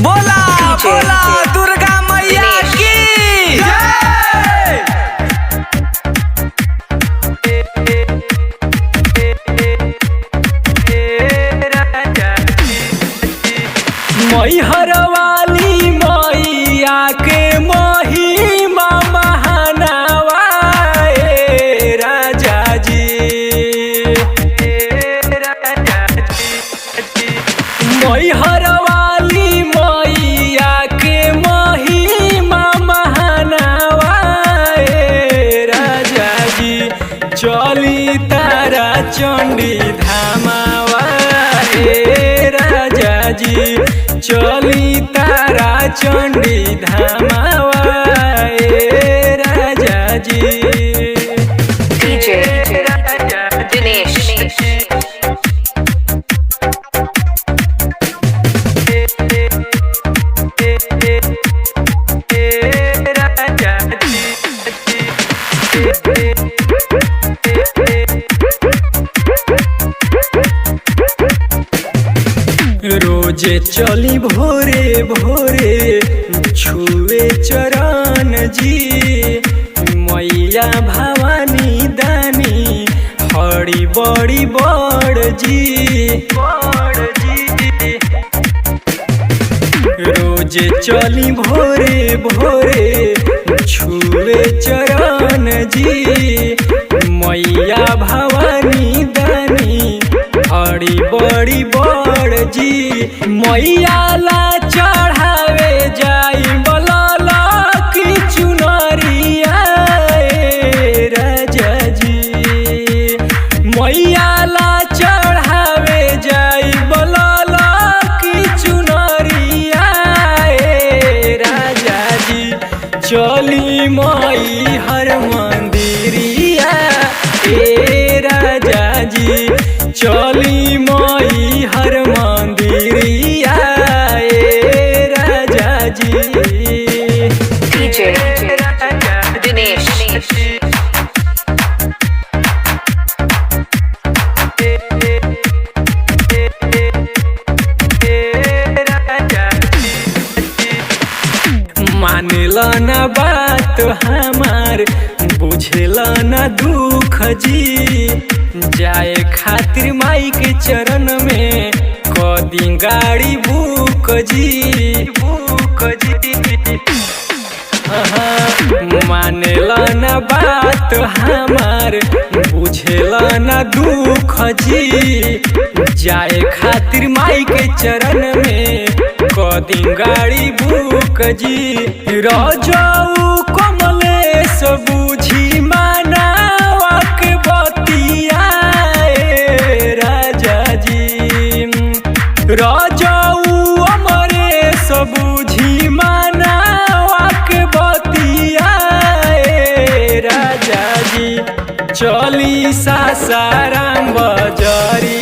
बोला बोला दुर्गा मैया की मैहर वाली मैया के महिमा महानावा राजा जी मैहर वाली मैया के महिमा महानावा राजा जी चली तारा चंडी धामावा राजा जी चली तारा चंडी धामावा राजा जी DJ Dinesh. रोजे चली भोरे भोरे छुए चरण जी मैया भवानी दानी हरी बड़ी बड़ जी रोजे चली भोरे भोरे छुए चरण जी मैया भवानी दानी हरी बड़ी बड़ जी मैया ला चढ़ावे जाई बलाला की चुनरिया राजा जी मैया ला चढ़ावे जाई बलाला की चुनरिया राजा जी चली मई हर मंदिरिया राजा जी चली मई हर मंदिरिया राजा जी DJ Dinesh. मानेला ना बात हमार बुझेला ना दुख जी जाए खातिर माई के चरण में कदी गाड़ी बुक जी मानेला ना बात हमार बुझेला ना दुख जी जाए खातिर माई के चरण में कदी गाड़ी बुक जी रजऊ कमलेश बुझी मानावा के बतिया राजा जी रजऊ अमरेश बुझी मानावा के बतिया राजा जी चली सासाराम बजरी